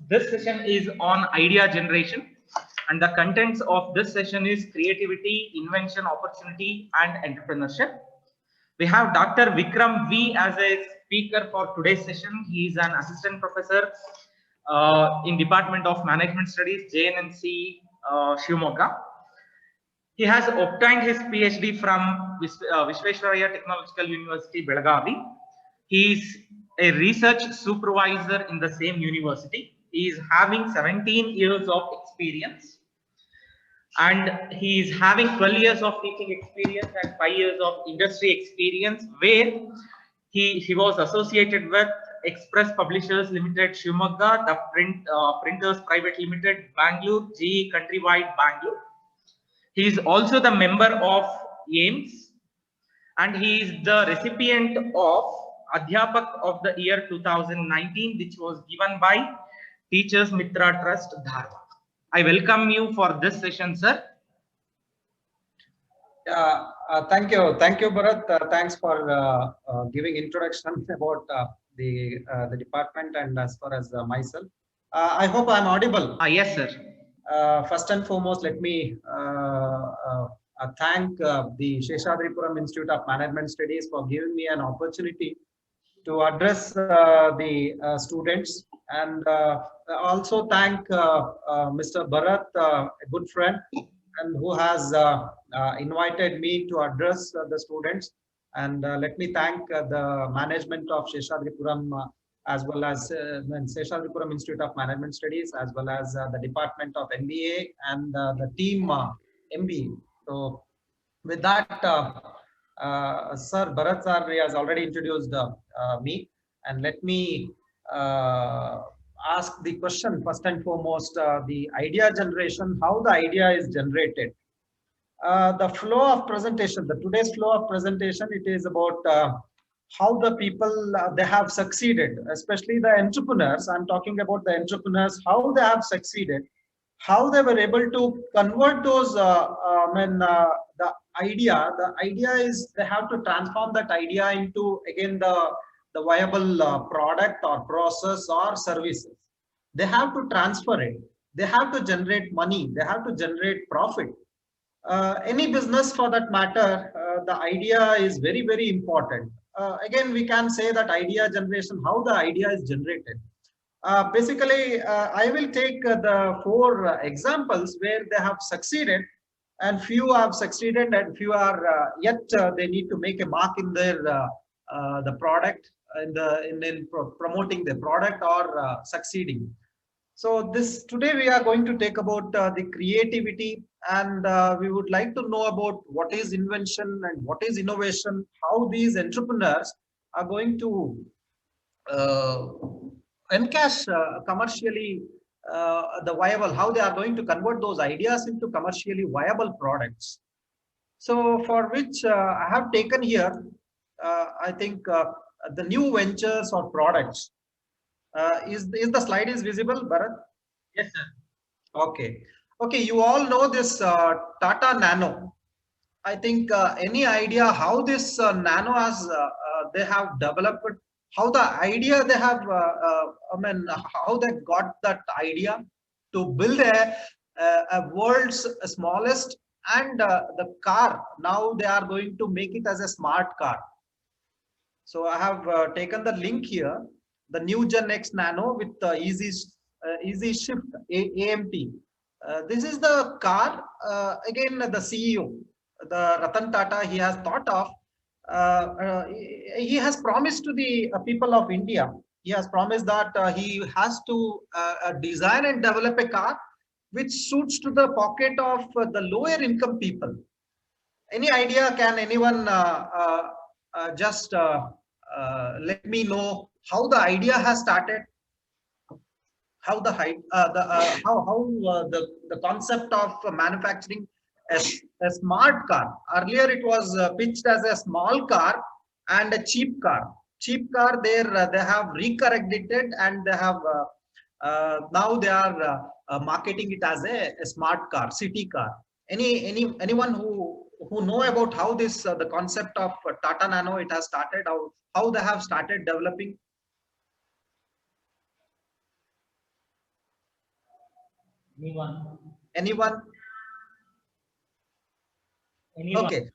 This session is on idea generation, and the contents of this session is creativity, invention, opportunity, and entrepreneurship. We have Dr. Vikram V as a speaker for today's session. He is an assistant professor in Department of Management Studies, JNNC, Shivamogga. He has obtained his PhD from Visvesvaraya Technological University, Belagavi. He is a research supervisor in the same university. He is having 17 years of experience, and he is having 12 years of teaching experience and 5 years of industry experience, where he was associated with Express Publishers Limited, Shivamogga, the Printers Private Limited, Bangalore, GE Countrywide, Bangalore. He is also the member of AIMS, and he is the recipient of Adhyapak of the Year 2019, which was given by Teachers Mitra Trust, Dharwad. I welcome you for this session, sir. Thank you, Bharat. Thanks for giving introduction about the department and as far as myself. I hope I'm audible. Yes, sir. First and foremost, let me thank the Seshadripuram Institute of Management Studies for giving me an opportunity to address the students, and also thank Mr. Bharat, a good friend, and who has invited me to address the students. And let me thank the management of Seshadripuram as well as Seshadripuram Institute of Management Studies, as well as the Department of MBA and the team MBA. So with that, Sir Bharat sir has already introduced me, and let me ask the question first and foremost, the idea generation, how the idea is generated. The flow of presentation, the today's flow of presentation, it is about how the people they have succeeded, especially the entrepreneurs. I'm talking about the entrepreneurs, how they have succeeded, how they were able to convert those the idea. The idea is they have to transform that idea into again the viable product or process or services. They have to transfer it. They have to generate money. They have to generate profit. Any business for that matter, the idea is very, very important. Again, we can say that idea generation, how the idea is generated. Basically, I will take the four examples where they have succeeded, and few have succeeded and few are yet they need to make a mark in their the product, in promoting the product or succeeding. So today we are going to take about the creativity, and we would like to know about what is invention and what is innovation, how these entrepreneurs are going to encash commercially the viable, how they are going to convert those ideas into commercially viable products. So for which I have taken here, I think the new ventures or products. Is the slide is visible, Bharat? Yes, sir. Okay. Okay, you all know this Tata Nano. I think any idea how this Nano has they have developed, how the idea they have, I mean, how they got that idea to build a world's smallest and the car. Now they are going to make it as a smart car. So I have taken the link here. The new Gen X Nano with Easy Shift AMT. This is the car. Again, the CEO, the Ratan Tata, he has thought of. He has promised to the people of India. He has promised that he has to design and develop a car which suits to the pocket of the lower income people. Any idea? Can anyone just let me know how the idea has started, how the the concept of manufacturing a smart car. Earlier it was pitched as a small car and a cheap car. Cheap car, there they have recorrected it, and they have now they are marketing it as a smart car, city car. Anyone who know about how this the concept of Tata Nano it has started, how they have started developing? Anyone? Anyone? Anyone? Okay.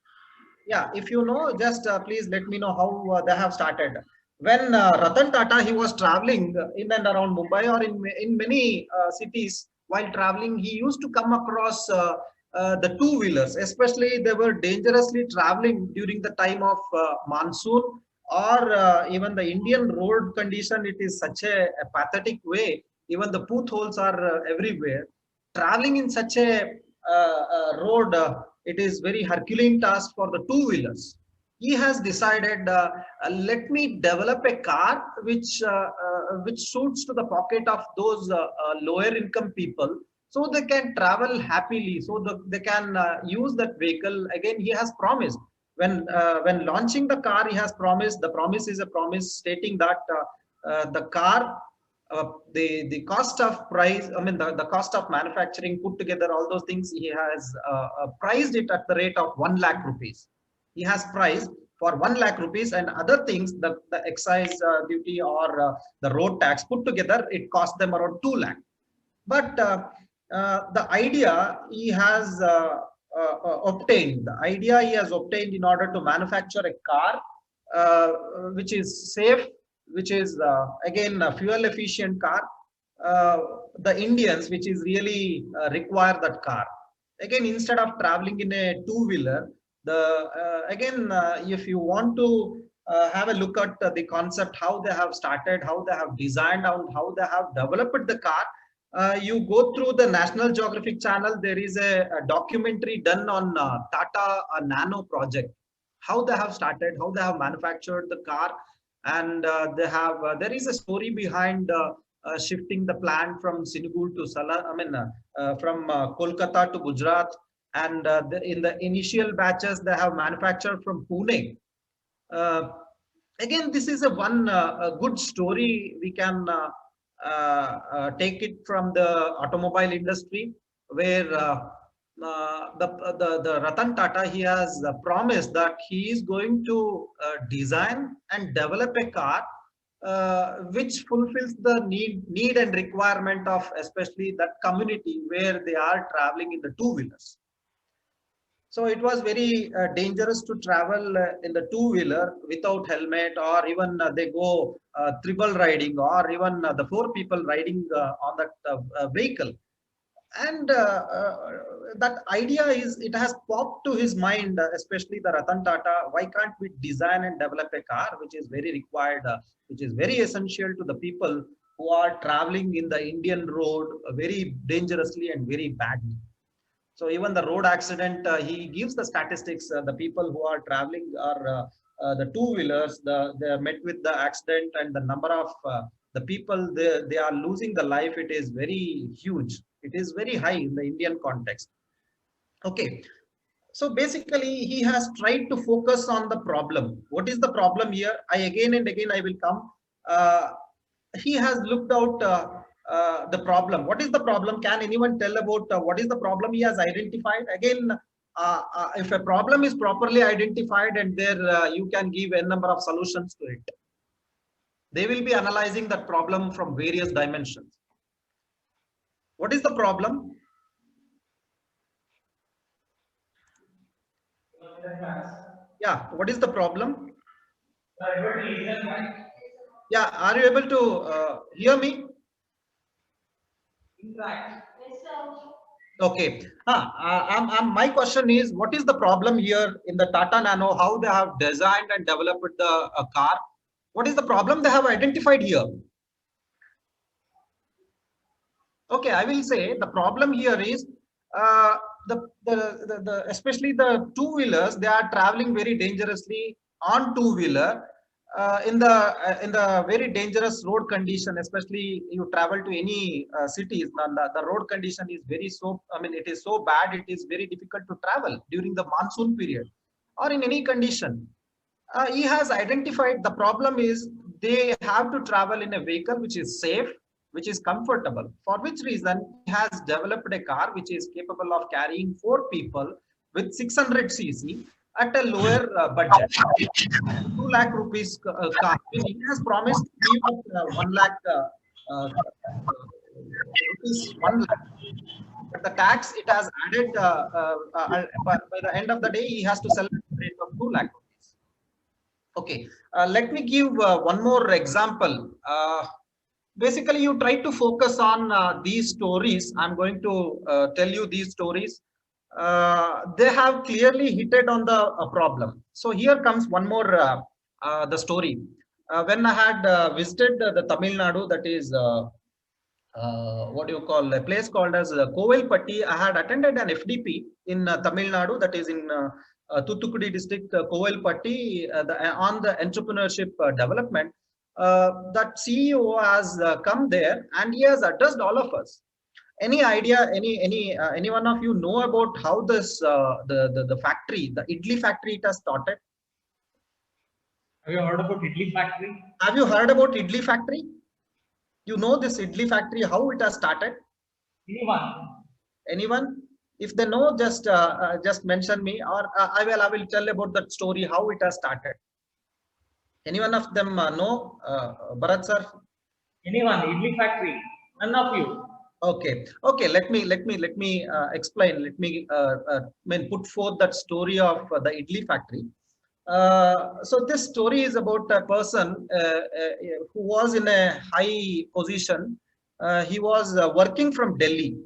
Yeah, if you know, just please let me know how they have started. When Ratan Tata, he was traveling in and around Mumbai or in many cities. While traveling, he used to come across the two-wheelers, especially they were dangerously traveling during the time of monsoon, or even the Indian road condition. It is such a pathetic way. Even the potholes are everywhere. Traveling in such a road, it is very Herculean task for the two-wheelers. He has decided, let me develop a car which suits to the pocket of those lower income people, so they can travel happily, so they can use that vehicle. Again, he has promised, when launching the car, he has promised, the promise is a promise stating that the car, the cost of price, I mean the cost of manufacturing put together, all those things, he has priced it at the rate of 1 lakh rupees. He has priced for 1 lakh rupees, and other things, the excise duty or the road tax put together, it cost them around 2 lakh. But the idea he has obtained, the idea he has obtained in order to manufacture a car which is safe, which is again a fuel efficient car. The Indians, which is really require that car. Again, instead of traveling in a two-wheeler, if you want to have a look at the concept, how they have started, how they have designed, and how they have developed the car, you go through the National Geographic channel. There is a documentary done on Tata Nano project, how they have started, how they have manufactured the car, and there is a story behind shifting the plant from Sinugul to from Kolkata to Gujarat, and in the initial batches they have manufactured from Pune. Again, this is a good story. We can take it from the automobile industry, where the Ratan Tata, he has promised that he is going to design and develop a car which fulfills the need and requirement of especially that community where they are traveling in the two-wheelers. So it was very dangerous to travel in the two-wheeler without helmet, or even they go triple riding, or even the four people riding on that vehicle. And that idea it has popped to his mind, especially the Ratan Tata. Why can't we design and develop a car which is very required, which is very essential to the people who are traveling in the Indian road very dangerously and very badly. So even the road accident, he gives the statistics. The people who are traveling are the two-wheelers. They are met with the accident, and the number of the people they are losing the life. It is very huge. It is very high in the Indian context. Okay. So basically, he has tried to focus on the problem. What is the problem here? Again and again I will come. He has looked out the problem. What is the problem? Can anyone tell about what is the problem he has identified? Again, if a problem is properly identified, and there you can give a number of solutions to it. They will be analyzing that problem from various dimensions. What is the problem? Yeah, what is the problem? Yeah, are you able to hear me? Okay. My question is, what is the problem here in the Tata Nano? How they have designed and developed the car? What is the problem they have identified here? Okay, I will say the problem here is especially the two-wheelers. They are traveling very dangerously on two-wheeler. In the very dangerous road condition, especially you travel to any cities, the road condition is it is so bad, it is very difficult to travel during the monsoon period or in any condition. He has identified the problem is they have to travel in a vehicle which is safe, which is comfortable, for which reason he has developed a car which is capable of carrying 4 people with 600 cc at a lower budget. 2 lakh rupees car. He has promised to give 1 lakh is 1 lakh. But the tax it has added by the end of the day, he has to sell at the rate of 2 lakh rupees. Okay, let me give one more example. Basically, you try to focus on these stories. I'm going to tell you these stories. They have clearly hit on the problem. So here comes one more the story. When I had visited the Tamil Nadu, that is what do you call a place called as Kovilpatti. I had attended an FDP in Tamil Nadu, that is in Thoothukudi district, Kovilpatti, on the entrepreneurship development. That CEO has come there and he has addressed all of us. Any idea, any one of you know about how this the factory, the idli factory, it has started? Have you heard about idli factory? Have you heard about idli factory? You know this idli factory, how it has started? Anyone? If they know, just mention me, or I will tell about that story, how it has started. Anyone of them know, Bharat sir? Anyone? Idli factory? None of you. Okay. Let me explain. Let me put forth that story of the idli factory. So this story is about a person who was in a high position. He was working from Delhi.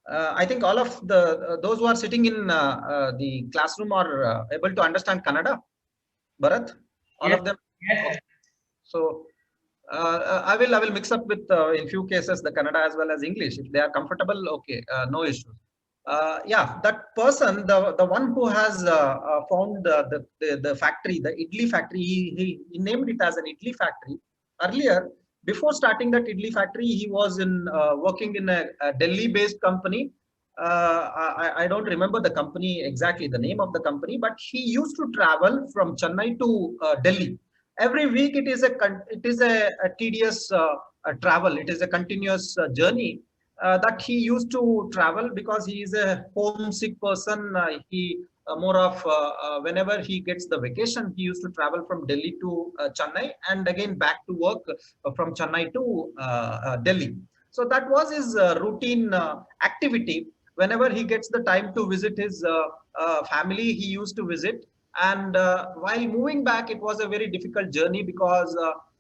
I think all of those who are sitting in the classroom are able to understand Kannada. Bharat, all of them. Yes. So I will mix up with in few cases the Kannada as well as English. If they are comfortable, okay, no issues. Yeah, that person, the one who has found the factory, the idli factory, he named it as an idli factory. Earlier, before starting that idli factory, he was in working in a Delhi-based company. I don't remember the company exactly, the name of the company, but he used to travel from Chennai to Delhi. Every week, it is a tedious travel. It is a continuous journey. That he used to travel because he is a homesick person. He more of whenever he gets the vacation, he used to travel from Delhi to Chennai and again back to work from Chennai to Delhi. So that was his routine activity. Whenever he gets the time to visit his family, he used to visit. And while moving back, it was a very difficult journey because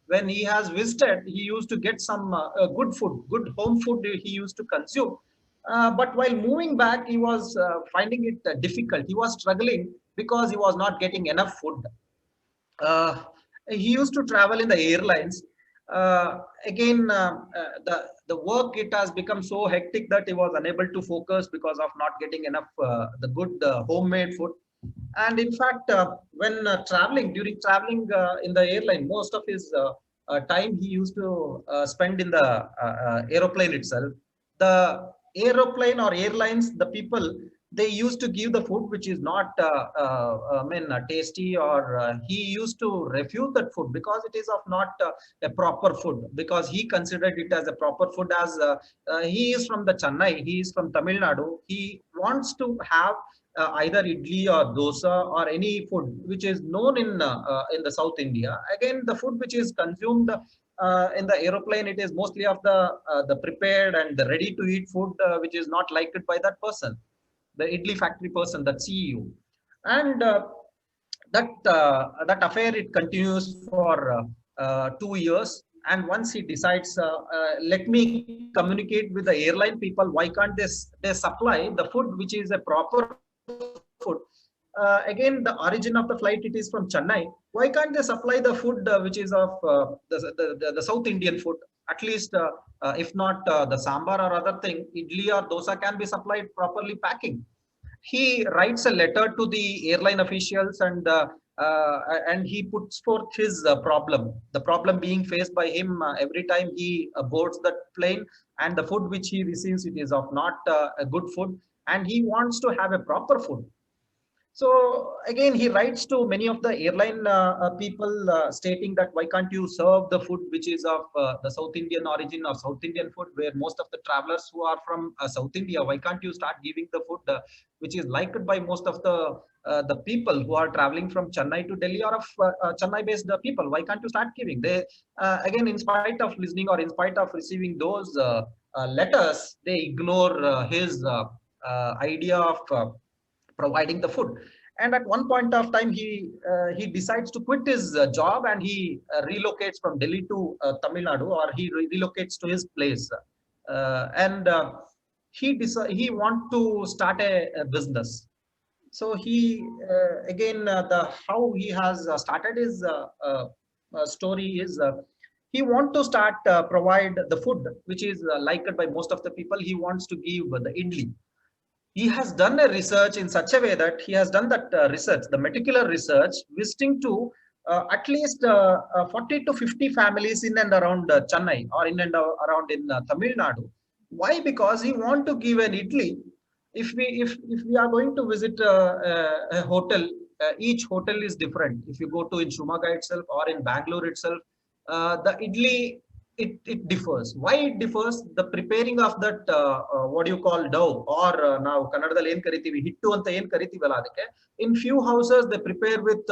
when he has visited, he used to get some good food, good home food he used to consume. But while moving back, he was finding it difficult. He was struggling because he was not getting enough food. He used to travel in the airlines. The work, it has become so hectic that he was unable to focus because of not getting enough the good homemade food. And in fact, when during traveling in the airline, most of his time he used to spend in the aeroplane itself. The aeroplane or airlines, the people, they used to give the food which is not tasty, or he used to refuse that food because it is of not a proper food, because he considered it as a proper food. As he is from the Chennai, he is from Tamil Nadu, he wants to have either idli or dosa or any food which is known in the South India. Again, the food which is consumed in the aeroplane, it is mostly of the prepared and the ready to eat food which is not liked by that person, the idli factory person, that CEO. And that affair, it continues for 2 years. And once he decides, let me communicate with the airline people, why can't they supply the food which is a proper food? Again, the origin of the flight, it is from Chennai. Why can't they supply the food which is of the South Indian food? At least, if not the sambar or other thing, idli or dosa can be supplied properly packing. He writes a letter to the airline officials, and he puts forth his problem. The problem being faced by him every time he boards the plane, and the food which he receives, it is of not a good food, and he wants to have a proper food. So again, he writes to many of the airline people stating that why can't you serve the food which is of the South Indian origin or South Indian food, where most of the travelers who are from South India, why can't you start giving the food which is liked by most of the people who are traveling from Chennai to Delhi, or of Chennai based people? Why can't you start giving? They again, in spite of listening or in spite of receiving those letters, they ignore his idea of providing the food. And at one point of time, he decides to quit his job, and he relocates from Delhi to Tamil Nadu, or he relocates to his place. And he want to start a business. So he again the how he has started his story is he want to start provide the food which is liked by most of the people. He wants to give the idli. He has done a research in such a way that he has done that research, the meticulous research, visiting to at least 40 to 50 families in and around Chennai, or in and around in Tamil Nadu. Why? Because he want to give an idli. If we are going to visit a hotel, each hotel is different. If you go to in Shumaga itself or in Bangalore itself, the idli, it differs. Why it differs? The preparing of that what do you call dough, or now Kannadadalli ಏನು ಕರಿತೀವಿ ಹಿಟ್ಟು ಅಂತ ಏನು ಕರಿತೀವಲ್ಲ ಅದಕ್ಕೆ, in few houses they prepare with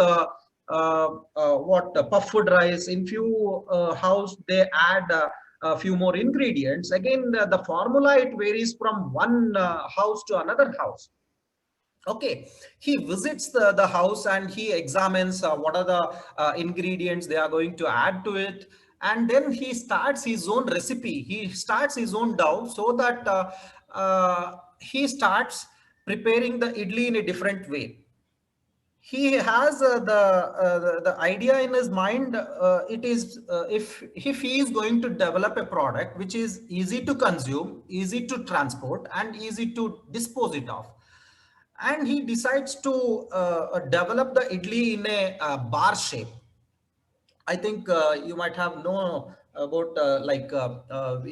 what puffed rice. In few house they add a few more ingredients. Again, the formula, it varies from one house to another house. Okay, he visits the house and he examines what are the ingredients they are going to add to it, and then he starts his own recipe. He starts his own dough, so that he starts preparing the idli in a different way. He has the idea in his mind. It is if he is going to develop a product which is easy to consume, easy to transport, and easy to dispose it of, and he decides to develop the idli in a bar shape. I think you might have known about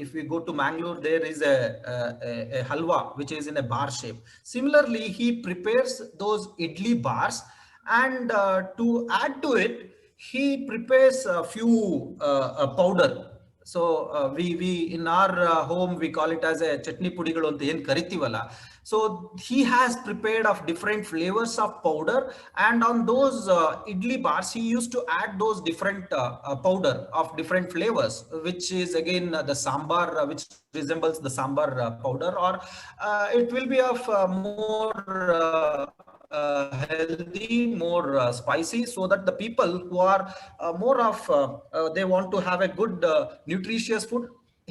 if we go to Mangalore, there is a halwa which is in a bar shape. Similarly, he prepares those idli bars, and to add to it, he prepares a few powder. So we in our home we call it as a chutney pudigalu anta ಏನು ಕರಿತೀವಲ್ಲ. So he has prepared of different flavors of powder, and on those idli bars he used to add those different powder of different flavors, which is again the sambar, which resembles the sambar powder, or it will be of more healthy, more spicy, so that the people who are more of they want to have a good nutritious food,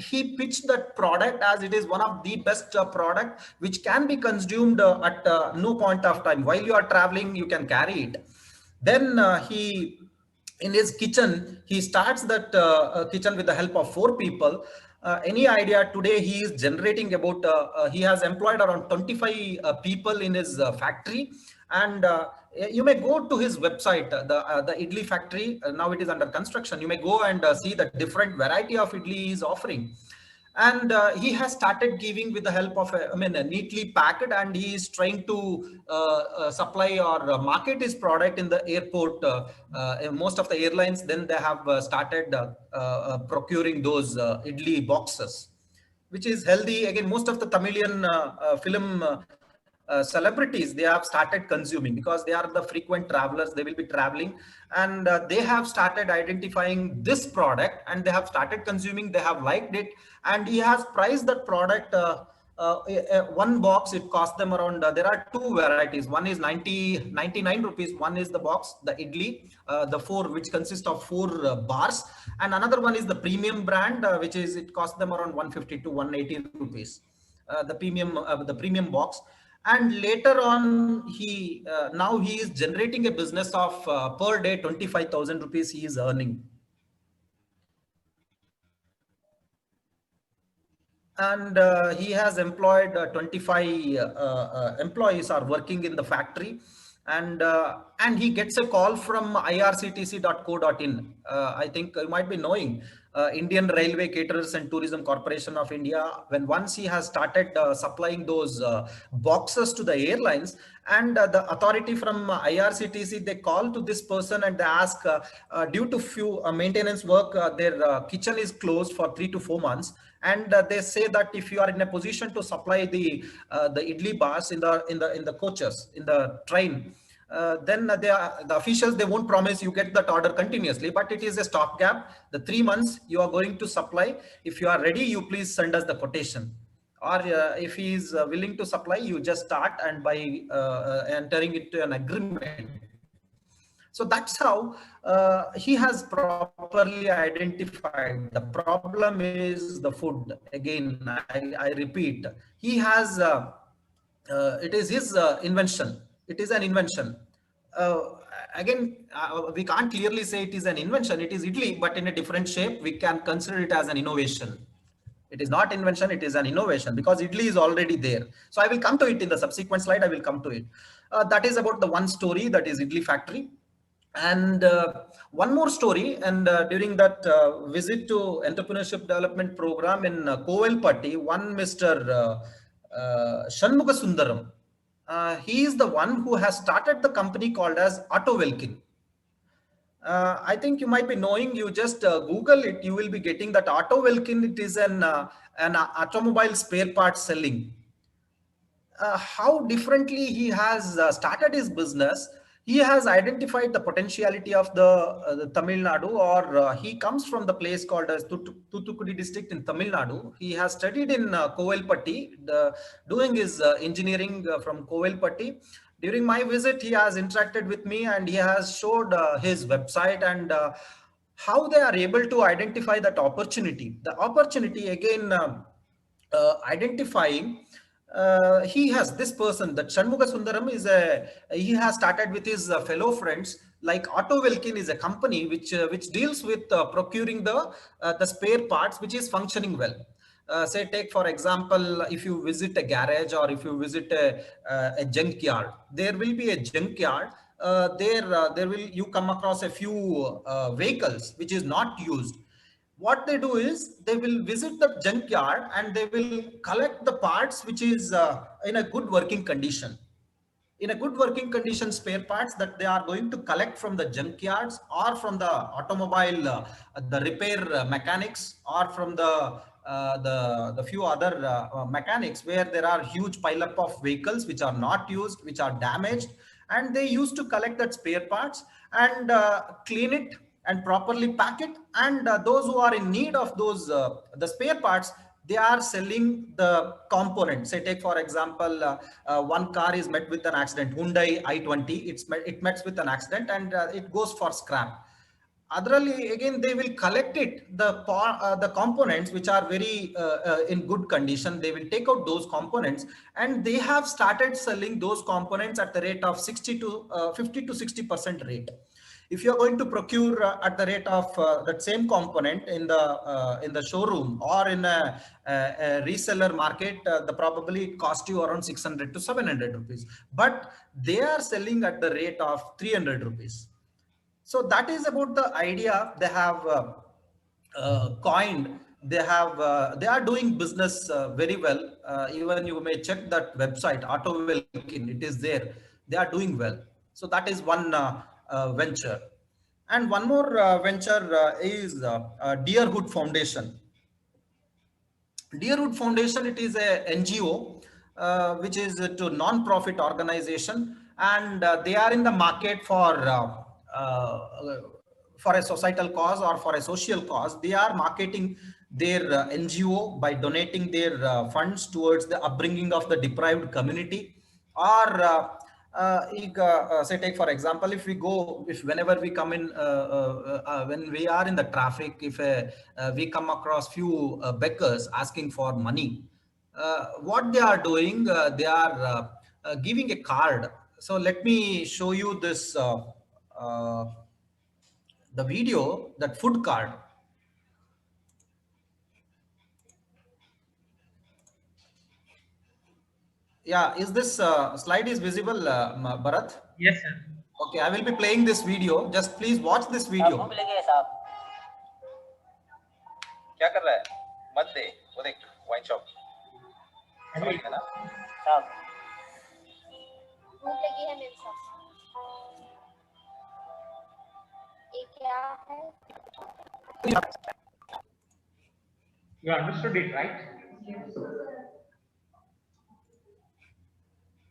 he pitched that product as it is one of the best product which can be consumed at no point of time. While you are traveling, you can carry it. Then he, in his kitchen, he starts that kitchen with the help of 4 people. Any idea, today he is generating about he has employed around 25 people in his factory. And you may go to his website, the idli factory. Now it is under construction. You may go and see the different variety of idli he is offering. And he has started giving with the help of a neatly packed, and he is trying to supply or market his product in the airport. Most of the airlines, then they have started procuring those idli boxes, which is healthy. Again, most of the Tamilian film celebrities, they have started consuming, because they are the frequent travelers. They will be traveling, and they have started identifying this product, and they have started consuming. They have liked it, and he has priced that product. One box, it cost them around, there are 2 varieties. One is 99 rupees. One is the box, the idli, the 4, which consists of 4 bars, and another one is the premium brand, which is, it cost them around 150 to 180 rupees, the premium box. And later on, he now he is generating a business of per day 25,000 rupees he is earning. And he has employed 25 employees are working in the factory. And he gets a call from irctc.co.in. I think you might be knowing Indian Railway Caterers and Tourism Corporation of India. When once he has started supplying those boxes to the airlines, and the authority from IRCTC, they call to this person and they ask, due to few maintenance work, their kitchen is closed for 3 to 4 months. And they say that if you are in a position to supply the idli bars in the coaches, in the train, then the officials, they won't promise you get that order continuously, but it is a stopgap. The 3 months you are going to supply. If you are ready, you please send us the quotation. Or if he is willing to supply, you just start, and by entering into an agreement. So that's how he has properly identified. The problem is the food. Again, I repeat, he has, it is his invention. It is an invention. Again, we can't clearly say it is an invention. It is idli, but in a different shape. We can consider it as an innovation. It is not invention, it is an innovation, because idli is already there. So I will come to it in the subsequent slide. I will come to it. That is about the one story, that is idli factory. And one more story, and during that visit to entrepreneurship development program in Kovelpatti, one Mr. Shanmuga Sundaram, he is the one who has started the company called as Auto Velkin. I think you might be knowing, you just Google it, you will be getting that Auto Velkin. It is an automobile spare parts selling. How differently he has started his business. He has identified the potentiality of the Tamil Nadu, or he comes from the place called as Thoothukudi district in Tamil Nadu. He has studied in Kovelpatti, doing his engineering from Kovelpatti. During my visit, he has interacted with me, and he has showed his website and how they are able to identify that opportunity. The opportunity, again, identifying. He has this person, that Shanmuga Sundaram he has started with his fellow friends. Like Auto Velkin is a company which deals with procuring the spare parts which is functioning well. Say, take for example, if you visit a garage, or if you visit a junkyard, there will be a junkyard. There will, you come across a few vehicles which is not used. What they do is, they will visit the junkyard and they will collect the parts which is in a good working condition. In a good working condition spare parts that they are going to collect from the junkyards, or from the automobile, the repair mechanics, or from the few other mechanics, where there are huge pile up of vehicles which are not used, which are damaged, and they used to collect that spare parts and clean it and properly pack it. And those who are in need of those the spare parts, they are selling the components. Say, take for example, one car is met with an accident, Hyundai i20, it met with an accident, and it goes for scrap. Otherly, again, they will collect it, the components which are very in good condition. They will take out those components, and they have started selling those components at the rate of 50 to 60% rate. If you are going to procure at the rate of that same component in the showroom, or in a reseller market, the probably it cost you around 600 to 700 rupees, but they are selling at the rate of 300 rupees. So that is about the idea they have coined. They are doing business very well. Even you may check that website, Auto Velkin, it is there. They are doing well. So that is one venture. And one more venture is Deerhood Foundation. Deerhood Foundation, it is a NGO which is to non-profit organization, and they are in the market for a societal cause or for a social cause. They are marketing their NGO by donating their funds towards the upbringing of the deprived community, or say, take for example, if whenever we come in, when we are in the traffic, if we come across few beggars asking for money, what they are doing, they are giving a card. So let me show you this the video, that food card. Yeah, is this slide is visible, Bharat? Yes, sir. Okay, I will be playing this video. Just please watch this video. क्या कर रहा है? मत दे, वो देख wine shop. समझ गया ना? साहब. भूख लगी है मेरे साथ. ये क्या है? You understood it, right?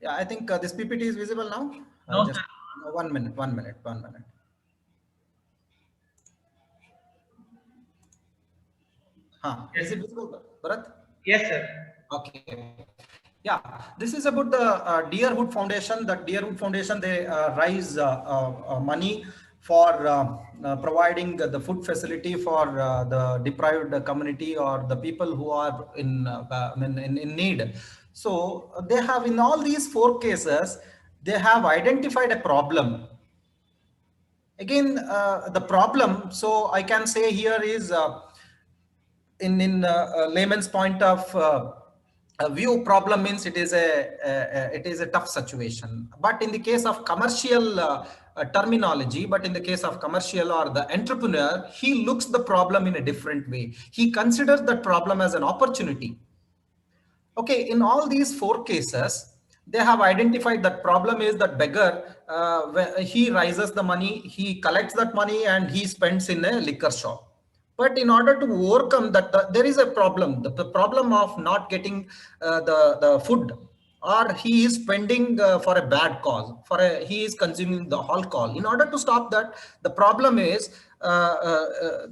Yeah, I think this PPT is visible now. No, sir. 1 minute, 1 minute, 1 minute. Is it visible, Bharat? Yes, sir. Okay. Yeah, this is about the Deerwood Foundation. That Deerwood Foundation, they raise money for providing the food facility for the deprived community or the people who are in need. So they have, in all these 4 cases, they have identified a problem. Again, the problem, so I can say here is in layman's point of view, problem means it is a tough situation. But in the case of commercial terminology, but in the case of commercial or the entrepreneur, he looks the problem in a different way. He considers that problem as an opportunity. Okay, in all these 4 cases, they have identified that problem is that beggar, he raises the money, he collects that money and he spends in a liquor shop. But in order to overcome that, there is a problem, the problem of not getting the food, or he is spending for a bad cause, he is consuming the alcohol. In order to stop that, the problem is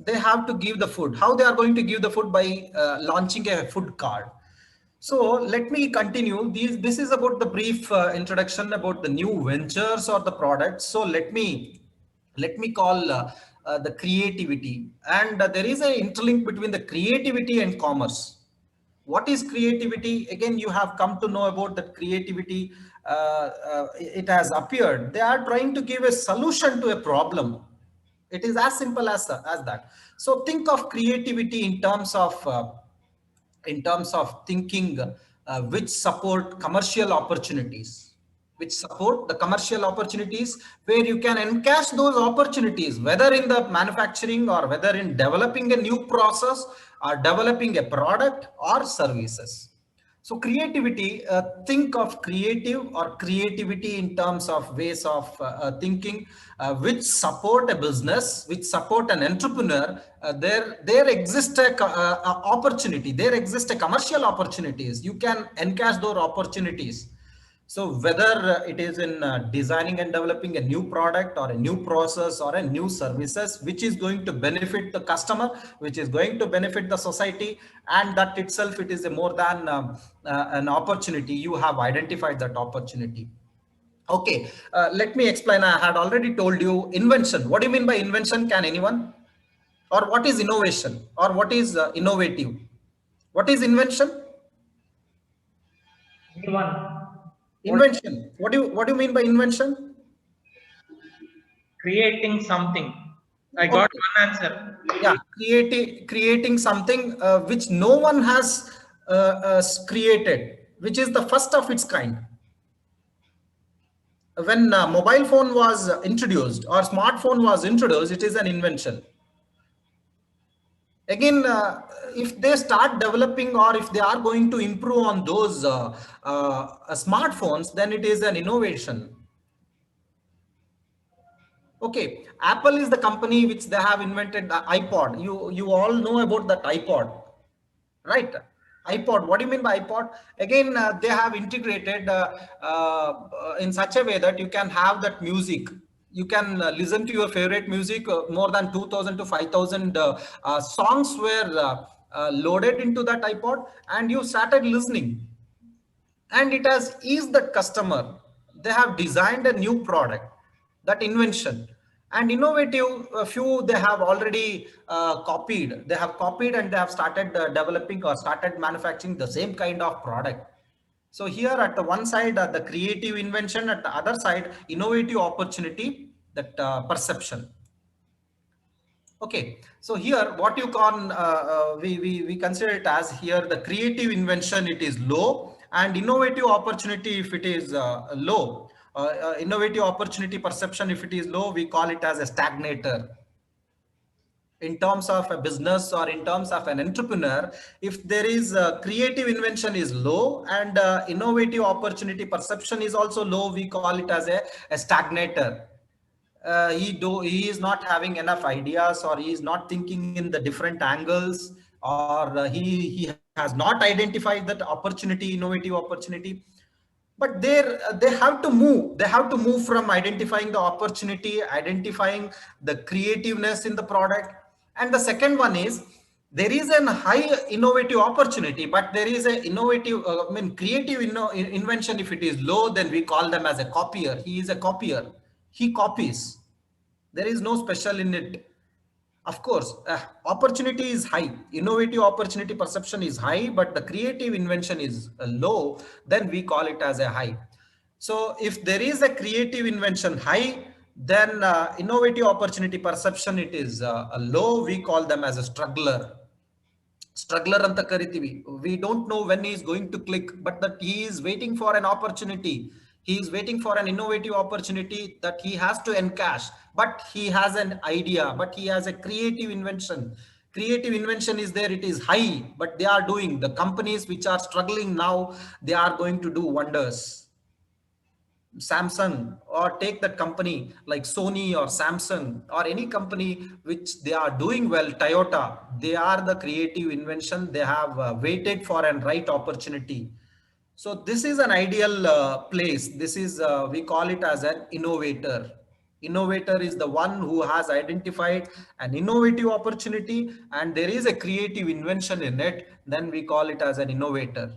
they have to give the food. How they are going to give the food? By launching a food card. So let me continue. This is about the brief introduction about the new ventures or the products. So let me call the creativity, and there is an interlink between the creativity and commerce. What is creativity? Again, you have come to know about that creativity. It has appeared. They are trying to give a solution to a problem. It is as simple as that. So think of creativity in terms of thinking which support commercial opportunities, where you can encash those opportunities, whether in the manufacturing or whether in developing a new process or developing a product or services. So creativity, think of creative or creativity in terms of ways of thinking which support a business, which support an entrepreneur. There exists a opportunity, there exist a commercial opportunities. You can encash those opportunities. So whether it is in designing and developing a new product or a new process or a new services, which is going to benefit the customer, which is going to benefit the society, and that itself, it is a more than an opportunity. You have identified that opportunity. Okay, let me explain. I had already told you invention. What do you mean by invention? Can anyone? Or what is innovation? Or what is innovative? What is invention? Invention. What do you mean by invention? Creating something. I got one answer. Yeah, creating something which no one has created, which is the first of its kind. When mobile phone was introduced or smartphone was introduced, it is an invention. Again, if they start developing or if they are going to improve on those smartphones, then it is an innovation. Okay, Apple is the company which they have invented the iPod. You all know about that iPod, right? iPod. What do you mean by iPod? Again, they have integrated in such a way that you can have that music. You can listen to your favorite music. More than 2,000 to 5,000 songs were loaded into that iPod, and you started listening. And it has eased the customer. They have designed a new product, that invention. And innovative, a few they have already copied. They have copied and they have started developing or started manufacturing the same kind of product. So here at the one side, the creative invention, at the other side, innovative opportunity, that perception. Okay, so here what you can, we consider it as here the creative invention, it is low, and innovative opportunity, if it is low, innovative opportunity perception, if it is low, we call it as a stagnator. In terms of a business or in terms of an entrepreneur, if there is creative invention is low and innovative opportunity perception is also low, we call it as a stagnator. He is not having enough ideas, or he is not thinking in the different angles, or he has not identified that opportunity, innovative opportunity. but they have to move. They have to move from identifying the opportunity, identifying the creativeness in the product. And the second one is, there is an high innovative opportunity, but there is a innovative, creative invention. If it is low, then we call them as a copier. He is a copier. He copies. There is no special in it. Of course, opportunity is high, innovative opportunity perception is high, but the creative invention is low, then we call it as a high. So if there is a creative invention high, then innovative opportunity perception, it is low, we call them as a struggler. Struggler anta karitivi. We don't know when he is going to click, but that he is waiting for an opportunity. He is waiting for an innovative opportunity that he has to encash, but he has an idea, but he has a creative invention. Creative invention is there, it is high, but they are doing, the companies which are struggling now, they are going to do wonders. Samsung, or take that company like Sony or Samsung or any company which they are doing well, Toyota, they are the creative invention. They have waited for an right opportunity. So this is an ideal place. This is, we call it as an innovator. Innovator is the one who has identified an innovative opportunity and there is a creative invention in it. Then we call it as an innovator.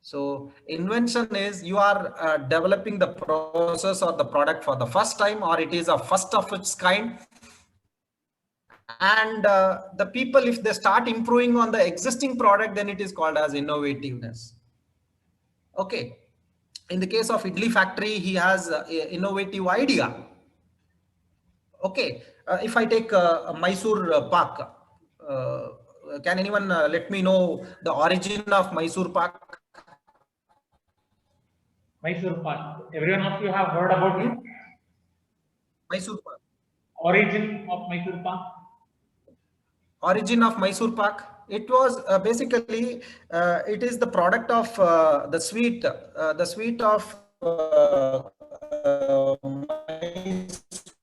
So invention is you are developing the process or the product for the first time, or it is a first of its kind. And the people, if they start improving on the existing product, then it is called as innovativeness. Okay. In the case of Idli factory, he has an innovative idea. Okay. If I take Mysore Pak, can anyone let me know the origin of Mysore Pak? Mysore Pak. Everyone of you have heard about it? Mysore Pak. Origin of Mysore Pak? Origin of Mysore Pak. It was basically, it is the product of the sweet of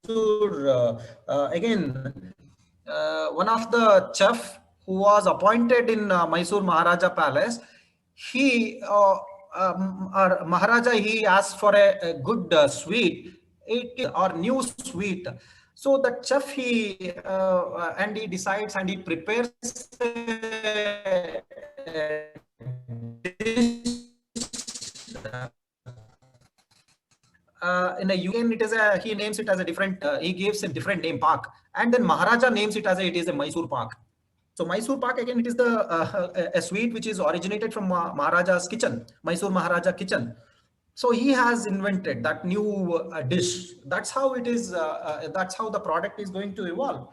Mysore. Again, one of the chef who was appointed in Mysore Maharaja Palace, he Maharaja, he asked for a good sweet, or new sweet. So the chef, he and he decides and he prepares in a UK, it is a, he names it as a different, he gives a different name, Pak, and then Maharaja names it as it is a Mysore Pak. So Mysore Pak, again, it is the a sweet which is originated from Maharaja's kitchen, Mysore Maharaja kitchen. So he has invented that new dish. That's how it is. That's how the product is going to evolve.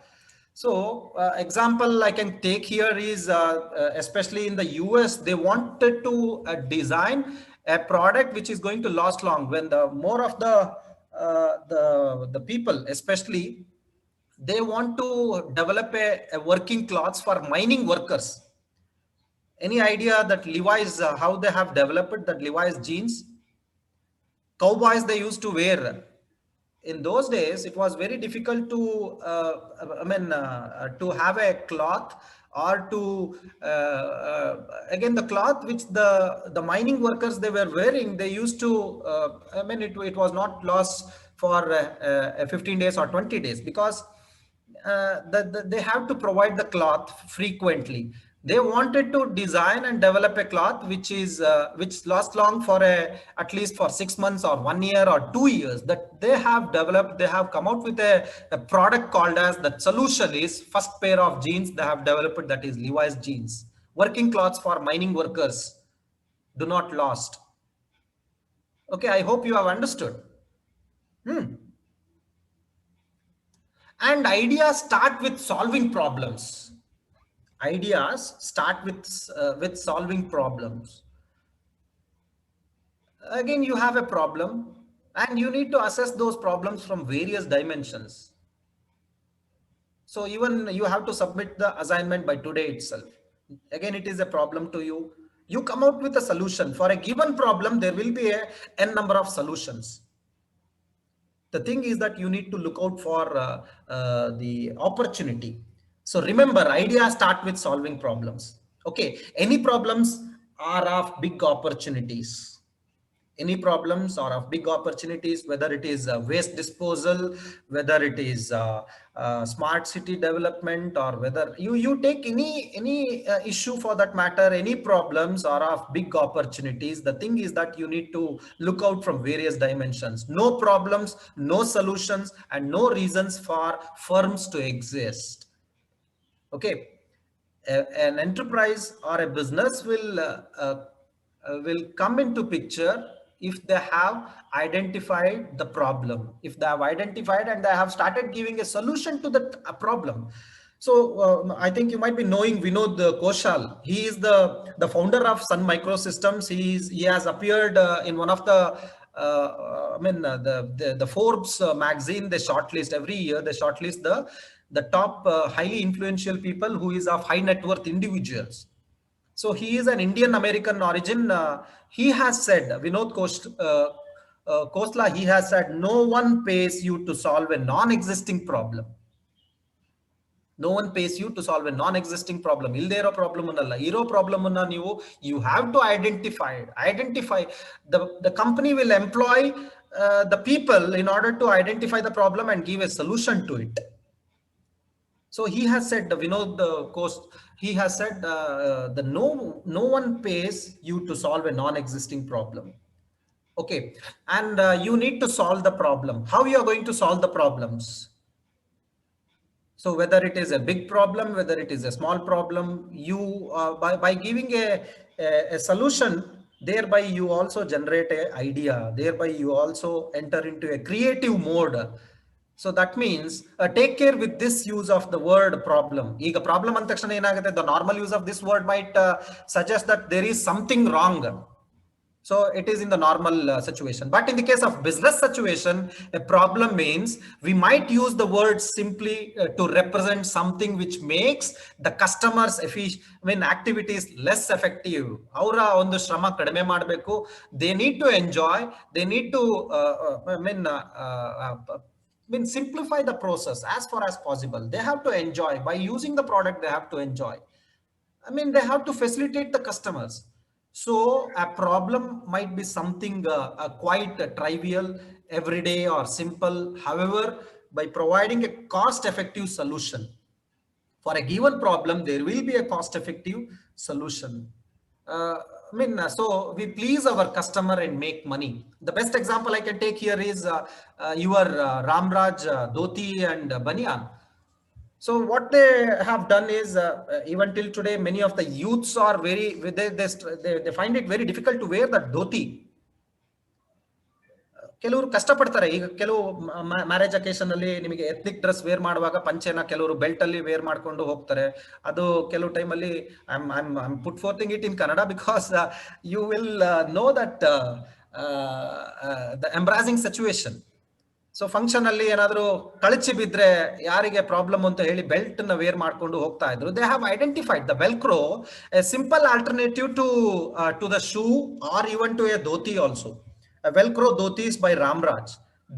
So example I can take here is, especially in the US, they wanted to design a product which is going to last long. When the more of the people, especially, they want to develop a working clothes for mining workers. Any idea that Levi's, how they have developed that Levi's jeans? Cowboys, they used to wear. In those days, it was very difficult to, to have a cloth, or to, again, the cloth which the mining workers, they were wearing, they used to, it was not lost for 15 days or 20 days, because they have to provide the cloth frequently. They wanted to design and develop a cloth which is which lasts long for at least for 6 months or 1 year or 2 years. That they have developed, they have come out with a product called as, the solution is first pair of jeans they have developed, that is Levi's jeans, working clothes for mining workers, do not last. Okay, I hope you have understood. And ideas start with solving problems. Ideas start with solving problems. Again, you have a problem and you need to assess those problems from various dimensions. So even you have to submit the assignment by today itself. Again, it is a problem to you. You come out with a solution. For a given problem, there will be a n number of solutions. The thing is that you need to look out for the opportunity. So remember, ideas start with solving problems. Okay, any problems are of big opportunities. any problems or of big opportunities, whether it is waste disposal, whether it is smart city development, or whether you take any issue for that matter, any problems or of big opportunities. The thing is that you need to look out from various dimensions. No problems, no solutions, and no reasons for firms to exist. Okay, an enterprise or a business will come into picture if they have identified the problem, if they have identified and they have started giving a solution to that problem. So I think you might be knowing Vinod Koshal. He is the founder of Sun Microsystems. He has appeared in one of the the Forbes magazine. They shortlist every year. They shortlist the top highly influential people who is of high net worth individuals. So he is an Indian American origin. He has said, Vinod Khosla, he has said, no one pays you to solve a non-existing problem. No one pays you to solve a non-existing problem. Ilde iro problem unnalla. Iro problem unna you have to identify it. Identify the company will employ the people in order to identify the problem and give a solution to it. So he has said, Vinod Khosla, he has said the no one pays you to solve a non-existing problem. Okay, and you need to solve the problem. How you are going to solve the problems? So whether it is a big problem, whether it is a small problem, you by giving a solution, thereby you also generate an idea. Thereby you also enter into a creative mode. So that means take care with this use of the word problem. Ega problem antakshana enagutte, the normal use of this word might suggest that there is something wrong. So it is in the normal situation. But in the case of business situation, a problem means we might use the word simply to represent something which makes the customer's activities less effective. Aura ondu shrama kadime madbeku. They need to enjoy. They need to simplify the process as far as possible. They have to enjoy by using the product. They have to enjoy. They have to facilitate the customers. So a problem might be something quite trivial, everyday or simple. However, by providing a cost-effective solution for a given problem, there will be a cost-effective solution. So we please our customer and make money. The best example I can take here is your Ramraj Dhoti and Banyan. So what they have done is, even till today, many of the youths are they find it very difficult to wear that dhoti. ಕೆಲವರು ಕಷ್ಟಪಡ್ತಾರೆ. ಈಗ ಕೆಲವು marriage occasion ಅಲ್ಲಿ ನಿಮಗೆ ethnic dress wear ಮಾಡುವಾಗ ಪಂಚೆನ ಕೆಲವರು belt ಅಲ್ಲಿ wear ಮಾಡ್ಕೊಂಡು ಹೋಗ್ತಾರೆ. ಅದು ಕೆಲವು ಟೈಮ್ ಅಲ್ಲಿ I put for thing it in Kannada because you will know that the embarrassing situation. So function ಅಲ್ಲಿ ಏನಾದ್ರು ಕಳಚಿ ಬಿದ್ರೆ ಯಾರಿಗೆ ಪ್ರಾಬ್ಲಮ್ ಅಂತ ಹೇಳಿ ಬೆಲ್ಟ್ ನ ವೇರ್ ಮಾಡ್ಕೊಂಡು ಹೋಗ್ತಾ ಇದ್ರು. They have identified the velcro, a simple alternative to the shoe or even to a dhoti also. Velcro dhotis by Ramraj,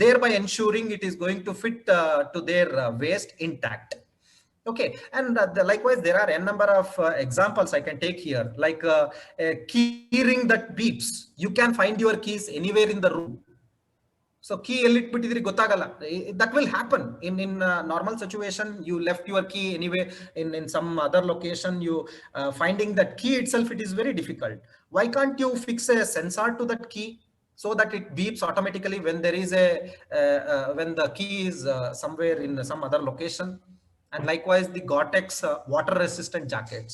thereby ensuring it is going to fit to their waist intact. Okay, and likewise there are n number of examples I can take here, like keyring that beeps. You can find your keys anywhere in the room. So key elitbitidri gotagala. That will happen in normal situation. You left your key anywhere in some other location. You finding that key itself, it is very difficult. Why can't you fix a sensor to that key, so that it beeps automatically when there is when the key is somewhere in some other location? And likewise the Gore-Tex water resistant jackets.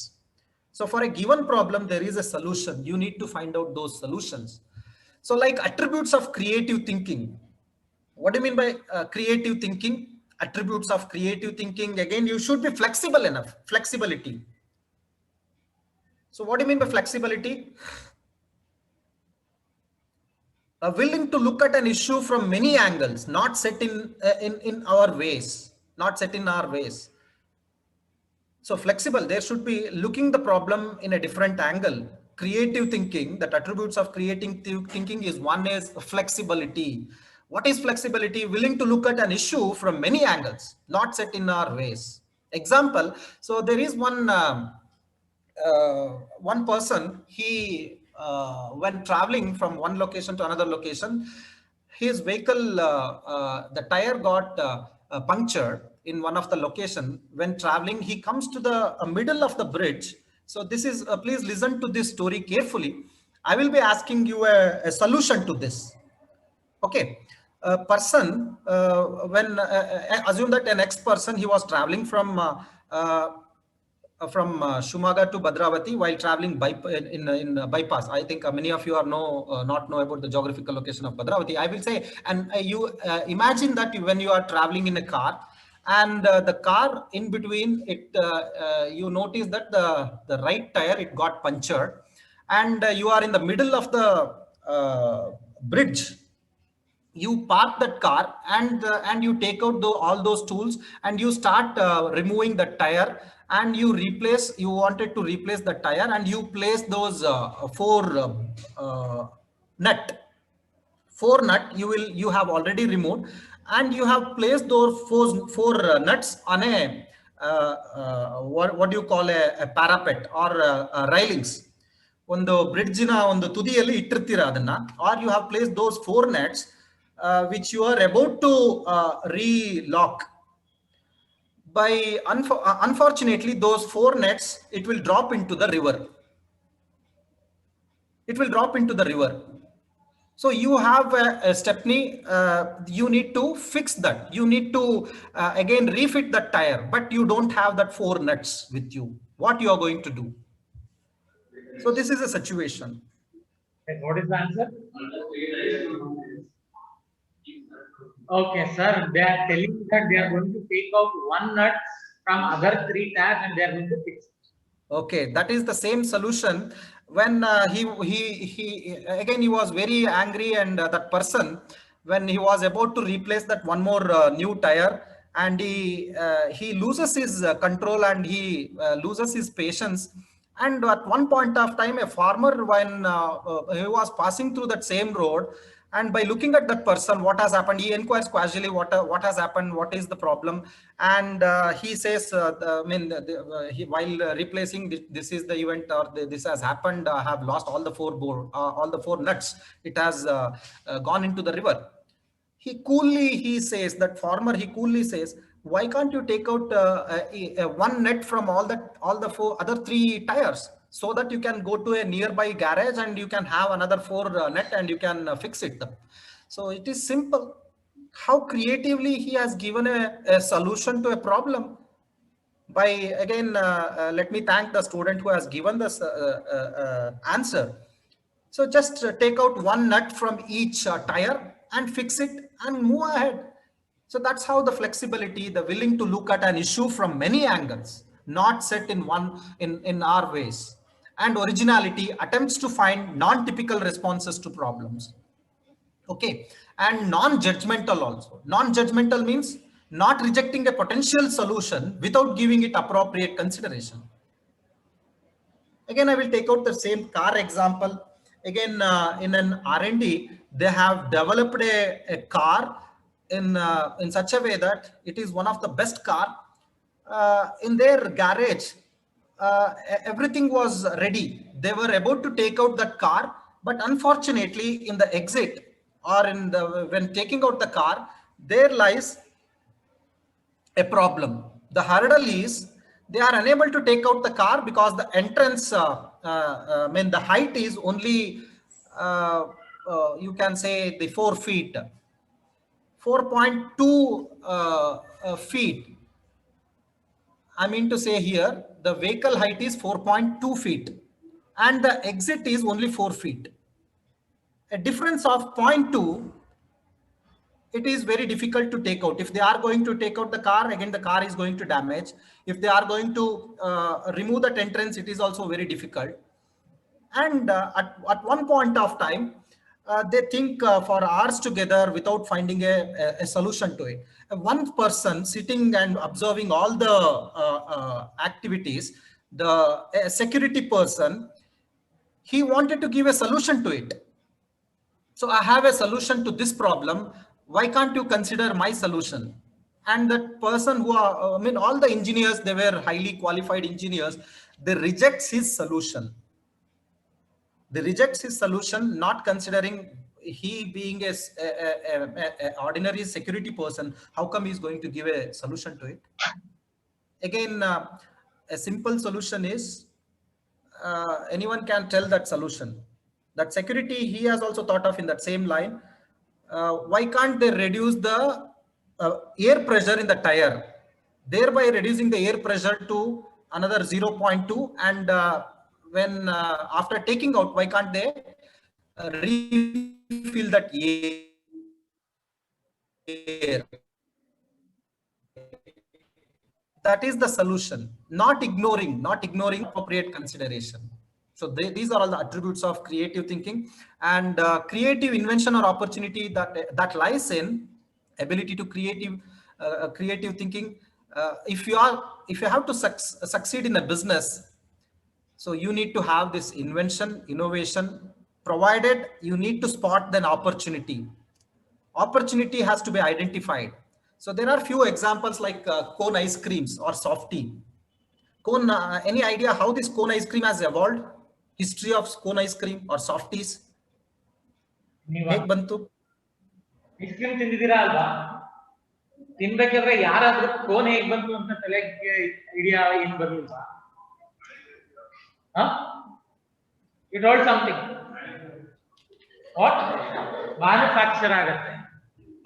So for a given problem, there is a solution. You need to find out those solutions. So like attributes of creative thinking. What do you mean by creative thinking? Attributes of creative thinking. Again, you should be flexible enough. Flexibility. So what do you mean by flexibility? Willing to look at an issue from many angles, not set in our ways, not set in our ways. So flexible, there should be looking the problem in a different angle. Creative thinking, that attributes of creative thinking is, one is flexibility. What is flexibility? Willing to look at an issue from many angles, not set in our ways. Example, so there is one person, he when traveling from one location to another location, his vehicle, the tire got punctured in one of the location. When traveling, he comes to the middle of the bridge. So this is, please listen to this story carefully. I will be asking you a solution to this. Okay. A person, when assume that an ex person, he was traveling from Shumaga to Bhadravati while traveling by in bypass. I think many of you are not know about the geographical location of Bhadravati. I will say, and you imagine that when you are traveling in a car, and the car in between it, you notice that the right tire, it got punctured, and you are in the middle of the bridge. You park that car, and you take out all those tools, and you start removing the tire, and you wanted to replace the tire, and you place those four nut four nut you have already removed, and you have placed those four nuts on a what do you call a parapet or railings. ಒಂದು ಬ್ರಿಡ್ಜಿನ ಒಂದು ತುದಿಯಲ್ಲಿ ಇಟ್ಟಿರ್ತೀರಾ ಅದನ್ನ, or you have placed those four nets which you are about to relock. By unfortunately, those four nets, it will drop into the river. It will drop into the river. So you have a Stepney, you need to fix that. You need to again refit that tire, but you don't have that four nuts with you. What you are going to do? So this is a situation. And what is the answer? Okay, sir. They are telling that they are going to take out one nut from other three tires and they are going to fix it. Okay, that is the same solution. When he again, he was very angry, and that person, when he was about to replace that one more new tire, and he loses his control, and he loses his patience. And at one point of time, a farmer, when he was passing through that same road, and by looking at that person, what has happened, he inquires casually what has happened, what is the problem. And he says, while replacing this is the event, or this has happened, I have lost all the four nuts. It has gone into the river. He says, that farmer, he coolly says, why can't you take out one net from all the four other three tires, so that you can go to a nearby garage and you can have another four net and you can fix it. So it is simple. How creatively he has given a solution to a problem. By again, let me thank the student who has given this answer. So just take out one nut from each tire and fix it and move ahead. So that's how the flexibility, the willing to look at an issue from many angles, not set in our ways, and originality, attempts to find non-typical responses to problems. Okay, and non-judgmental also. Non-judgmental means not rejecting a potential solution without giving it appropriate consideration. Again, I will take out the same car example. Again, in an R&D, they have developed a car in such a way that it is one of the best car. In their garage, everything was ready. They were about to take out that car, but unfortunately, in the exit, or when taking out the car, there lies a problem. The hurdle is they are unable to take out the car because the entrance, the height is only, you can say, the 4 feet. 4.2 feet. I mean to say here, the vehicle height is 4.2 feet and the exit is only 4 feet. A difference of 0.2, it is very difficult to take out. If they are going to take out the car, again, the car is going to damage. If they are going to remove that entrance, it is also very difficult. And at one point of time, they think for hours together without finding a solution to it. One person sitting and observing all the activities, the security person, he wanted to give a solution to it. So I have a solution to this problem. Why can't you consider my solution? And that person who are, all the engineers, they were highly qualified engineers, they reject his solution. They rejects his solution, not considering he being a ordinary security person, how come he's going to give a solution to it? Again, a simple solution is anyone can tell that solution. That security he has also thought of in that same line. Why can't they reduce the air pressure in the tire, thereby reducing the air pressure to another 0.2, and when after taking out, why can't they refill that air? That is the solution, not ignoring appropriate consideration. So these are all the attributes of creative thinking, and creative invention or opportunity that lies in ability to creative thinking. If you have to succeed in a business, so you need to have this invention, innovation, provided you need to spot an opportunity. Opportunity has to be identified. So there are few examples like cone ice creams or softie. Cone, any idea how this cone ice cream has evolved? History of cone ice cream or softies? ಹೇಗೆ ಬಂತು? Ice cream ತಿಂದಿದ್ದೀರಾ ಅಲ್ವಾ? ತಿನ್ಬೇಕಾದ್ರೆ ಯಾರಾದ್ರೂ cone ಹೇಗ್ ಬಂತು ಅಂತ ತಲೆಗೆ idea ಏನ್ ಬರ್ಲಿಲ್ವಾ? You told something. What? Manufacture ಆಗತ್ತೆ.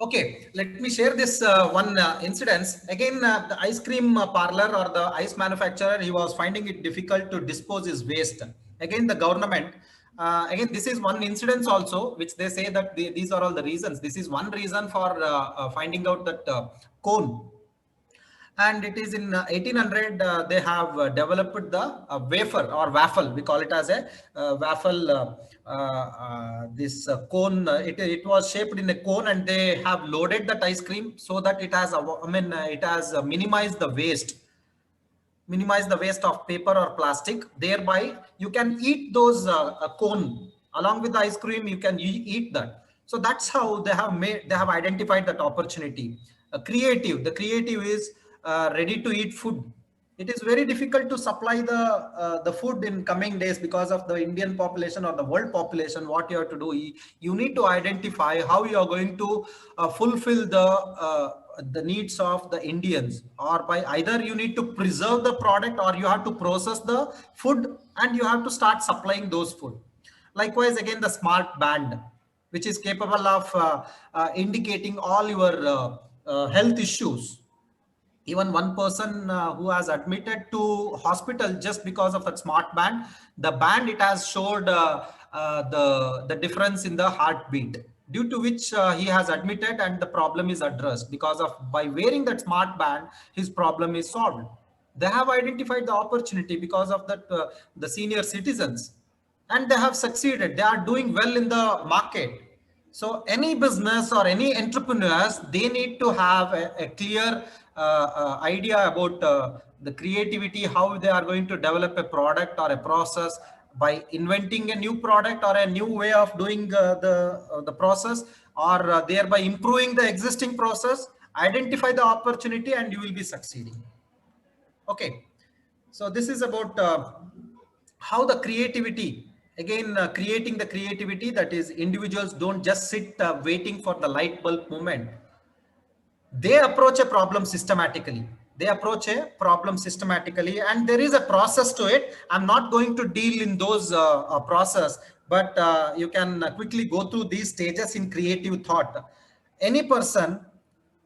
Okay, let me share this one incident. Again, the ice cream parlor or the ice manufacturer, he was finding it difficult to dispose his waste. Again, the government, again, this is one incident also, which they say that these are all the reasons. This is one reason for finding out that cone. And it is in 1800, they have developed the wafer or waffle. We call it as a waffle. This cone, it was shaped in a cone, and they have loaded that ice cream so that it has, it has minimized the waste. Minimize the waste of paper or plastic. Thereby, you can eat those cone along with the ice cream. You can eat that. So that's how they have identified that opportunity. The creative is ready to eat food. It is very difficult to supply the food in coming days because of the Indian population or the world population. What you have to do, you need to identify how you are going to fulfill the needs of the Indians, or by either you need to preserve the product or you have to process the food and you have to start supplying those food. Likewise, again, the smart band, which is capable of indicating all your health issues. Even one person who has admitted to hospital just because of that smart band, it has showed the difference in the heartbeat, due to which he has admitted and the problem is addressed because of by wearing that smart band, his problem is solved. They have identified the opportunity because of that the senior citizens, and they have succeeded. They are doing well in the market. So any business or any entrepreneurs, they need to have a clear idea about the creativity, how they are going to develop a product or a process by inventing a new product or a new way of doing the process, or thereby improving the existing process. Identify the opportunity and you will be succeeding. Okay, so this is about how the creativity, again, creating the creativity, that is, individuals don't just sit waiting for the light bulb moment. They approach a problem systematically. And there is a process to it. I'm not going to deal in those process, but you can quickly go through these stages in creative thought. Any person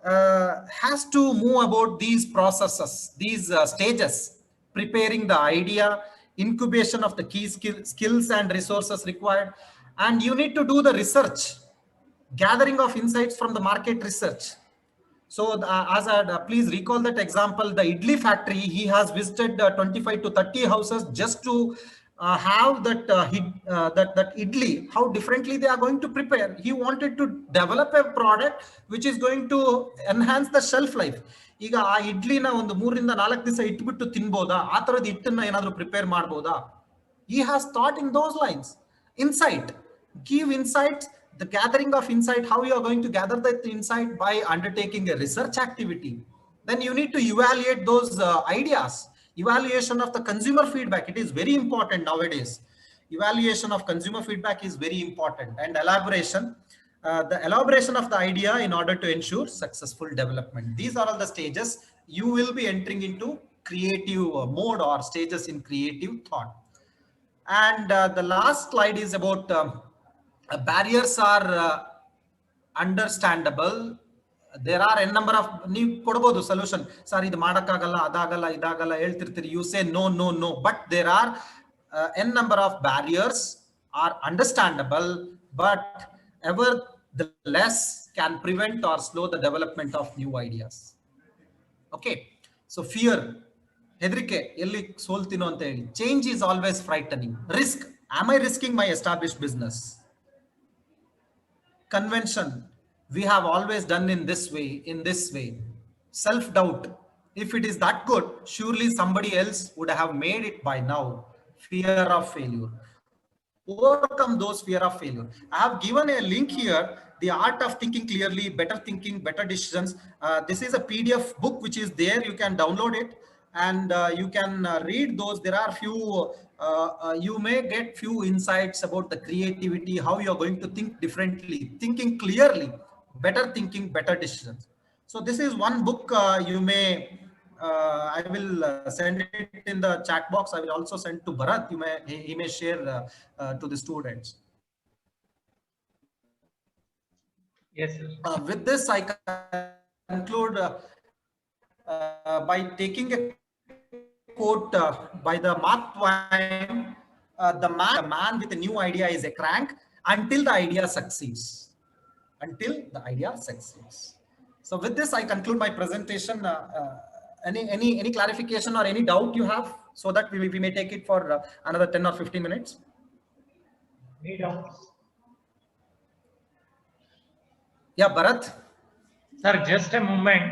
has to move about these processes, these stages: preparing the idea, incubation of the key skills and resources required, and you need to do the research, gathering of insights from the market research. So please recall that example, the idli factory. He has visited 25 to 30 houses just to have that idli, how differently they are going to prepare. He wanted to develop a product which is going to enhance the shelf life. ಈಗ ಆ ಇಡ್ಲಿನ ಒಂದು 3 ರಿಂದ 4 ದಿವಸ ಇಟ್ಬಿಟ್ಟು ತಿನ್ಬೋದಾ? ಆ ತರದ ಹಿಟ್ಟನ್ನ ಏನಾದರೂ ಪ್ರಿಪೇರ್ ಮಾಡಬಹುದಾ? He has thought in those lines. Insight, give insights. The gathering of insight, how you are going to gather that insight? By undertaking a research activity. Then you need to evaluate those ideas. Evaluation of the consumer feedback, it is very important nowadays. evaluation of consumer feedback is very important, and elaboration, the elaboration of the idea in order to ensure successful development. These are all the stages you will be entering into creative mode or stages in creative thought. And the last slide is about barriers are understandable. There are n number of ನೀವು ಕೊಡಬಹುದು solution. Sir, ಇದು ಮಾಡಕ್ಕಾಗಲ್ಲ, ಅದಾಗಲ್ಲ, ಇದಾಗಲ್ಲ ಹೇಳ್ತಿರ್ತೀರಿ. You say no, no, no. But there are n number of barriers are understandable, but ever the less can prevent or slow the development of new ideas. Okay. So fear, ಹೆದರಿಕೆ, ಎಲ್ಲಿ ಸೋಲ್ತೀನೋ ಅಂತ ಹೇಳಿ. Change is always frightening. Risk, am I risking my established business? Convention, we have always done in this way. Self-doubt, if it is that good, surely somebody else would have made it by now. Fear of failure, overcome those fear of failure. I have given a link here, The Art of Thinking Clearly, Better Thinking, Better Decisions. This is a PDF book which is there. You can download it and you can read those. There are few, you may get few insights about the creativity, how you are going to think differently, thinking clearly, better thinking, better decisions. So this is one book you may, I will send it in the chat box. I will also send to Bharat. He may share to the students. Yes, sir. With this, I conclude by taking a quote by the Mark Twain, the man with a new idea is a crank until the idea succeeds. Until the idea succeeds. So with this, I conclude my presentation. Any clarification or any doubt you have, so that we may take it for another 10 or 15 minutes. Any doubts? Yeah, Bharat. Sir, just a moment.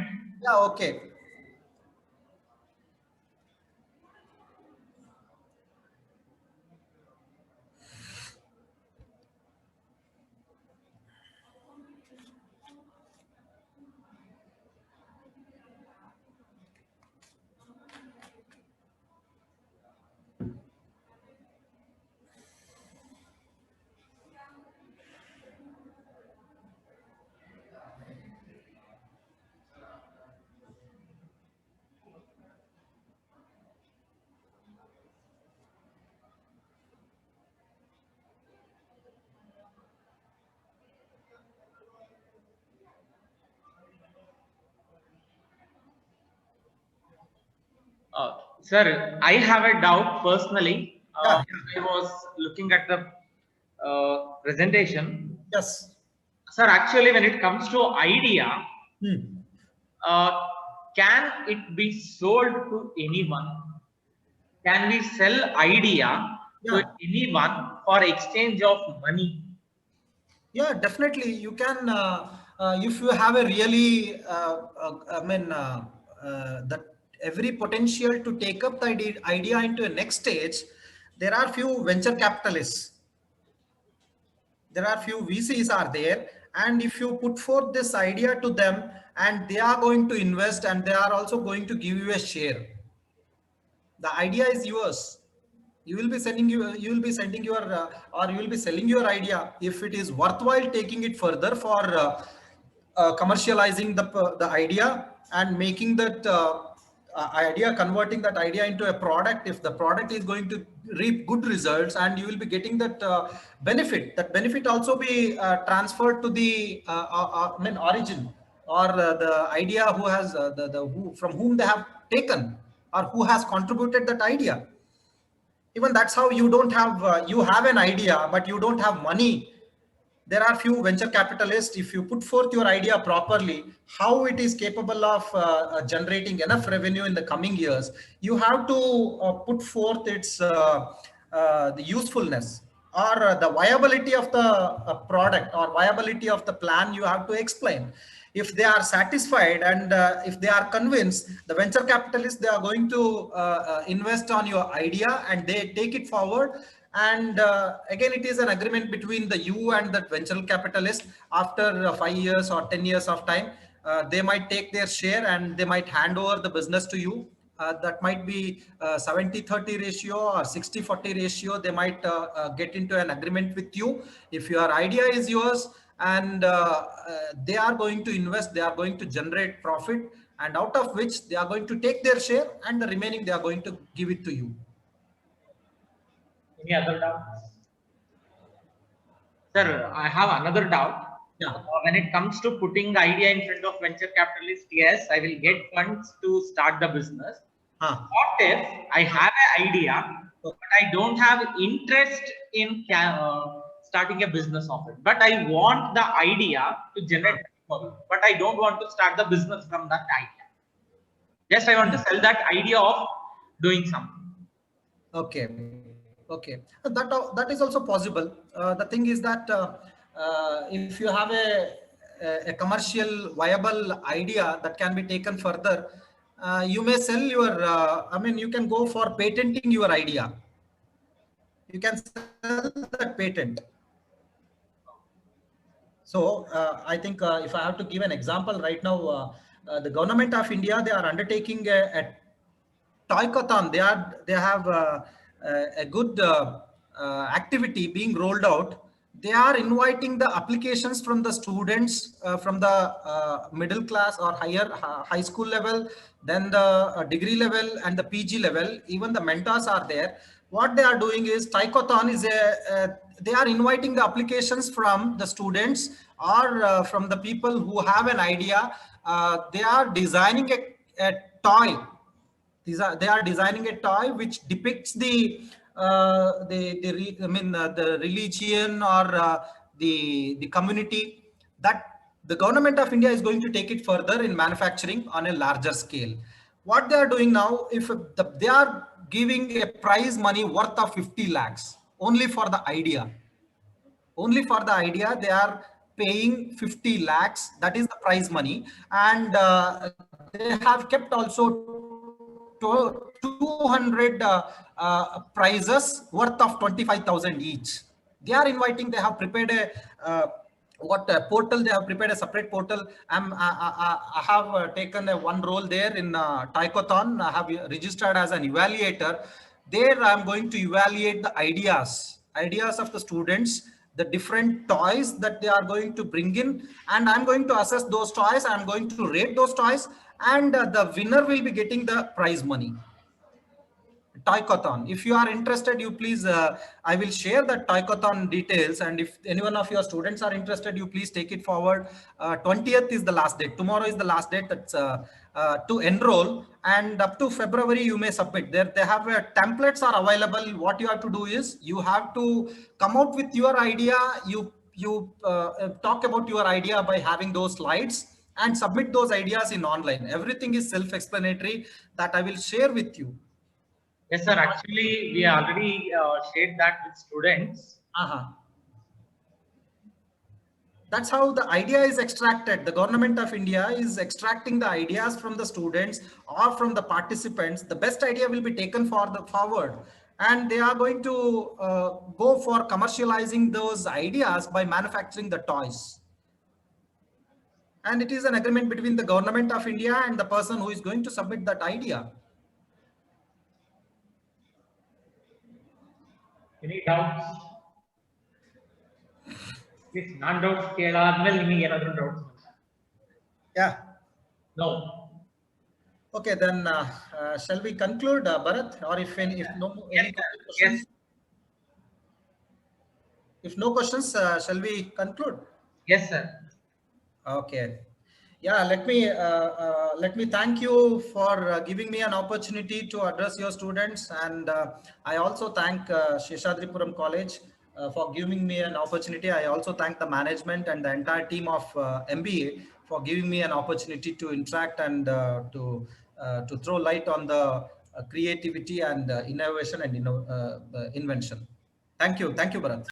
Yeah, okay. Sir, I have a doubt personally. I was looking at the presentation. Yes. Sir, actually, when it comes to idea, can it be sold to anyone? Can we sell idea to anyone for exchange of money? Yeah, definitely. You can, if you have a really, that every potential to take up the idea into a next stage, there are few venture capitalists. There are few VCs are there. And if you put forth this idea to them, and they are going to invest, and they are also going to give you a share. The idea is yours. You will be sending your, or you will be selling your idea. If it is worthwhile taking it further for commercializing the idea and making that idea, converting that idea into a product, if the product is going to reap good results and you will be getting that benefit also be transferred to the origin, or the idea who has from whom they have taken, or who has contributed that idea. Even that's how you don't have, you have an idea, but you don't have money. There are few venture capitalists. If you put forth your idea properly, how it is capable of generating enough revenue in the coming years, you have to put forth its the usefulness, or the viability of the product, or viability of the plan. You have to explain. If they are satisfied and if they are convinced, the venture capitalists, they are going to invest on your idea and they take it forward. And again, it is an agreement between you and the venture capitalist. After 5 years or 10 years of time, they might take their share and they might hand over the business to you. that might be 70-30 ratio or 60-40 ratio. They might get into an agreement with you. If your idea is yours and they are going to invest, they are going to generate profit, and out of which they are going to take their share, and the remaining they are going to give it to you. Any other doubts? Sir, I have another doubt. Yeah. When it comes to putting the idea in front of venture capitalists, yes, I will get funds to start the business. What if I have an idea, but I don't have interest in starting a business of it, but I want the idea to generate money, but I don't want to start the business from that idea. Just I want to sell that idea of doing something. Okay. Okay. That is also possible. The thing is that if you have a commercial viable idea that can be taken further, you may sell your, I mean, you can go for patenting your idea. You can sell that patent. So I think if I have to give an example right now, the government of India, they are undertaking a Toycothon. They have a good activity being rolled out. They are inviting the applications from the students from the middle class or high school level, then the degree level and the PG level. Even the mentors are there. What they are doing is Toycothon is they are inviting the applications from the students or from the people who have an idea. They are designing a toy. They are designing a toy which depicts the religion or the community, that the government of India is going to take it further in manufacturing on a larger scale. What they are doing now, if they are giving a prize money worth of 50 lakhs only for the idea. Only for the idea, they are paying 50 lakhs. That is the prize money. And they have kept also 200 prizes worth of 25,000 each. They are inviting, they have prepared a portal, they have prepared a separate portal. I have taken one role there in Toycothon. I have registered as an evaluator. There I'm going to evaluate the ideas of the students, the different toys that they are going to bring in, and I'm going to assess those toys. I'm going to rate those toys, and the winner will be getting the prize money. Toycothon. If you are interested, you please, I will share the Toycothon details. And if any one of your students are interested, you please take it forward. 20th is the last date. Tomorrow is the last date. That's to enroll, and up to February you may submit. They have templates are available. What you have to do is you have to come out with your idea. You talk about your idea by having those slides and submit those ideas in online. Everything is self-explanatory that I will share with you. Yes, sir. Actually, we already shared that with students. That's how the idea is extracted. The government of India is extracting the ideas from the students or from the participants. The best idea will be taken forward, and they are going to go for commercializing those ideas by manufacturing the toys. And it is an agreement between the government of India and the person who is going to submit that idea. Any doubts? Please, non doubts. Another doubts. Yeah. No. Okay, then shall we conclude, Bharat? Or if no any questions? Yes. If no questions, shall we conclude? Yes, sir. Okay. Yeah, let me thank you for giving me an opportunity to address your students, and I also thank Seshadripuram College for giving me an opportunity. I also thank the management and the entire team of MBA for giving me an opportunity to interact and to throw light on the creativity and innovation and invention. Thank you, Bharat.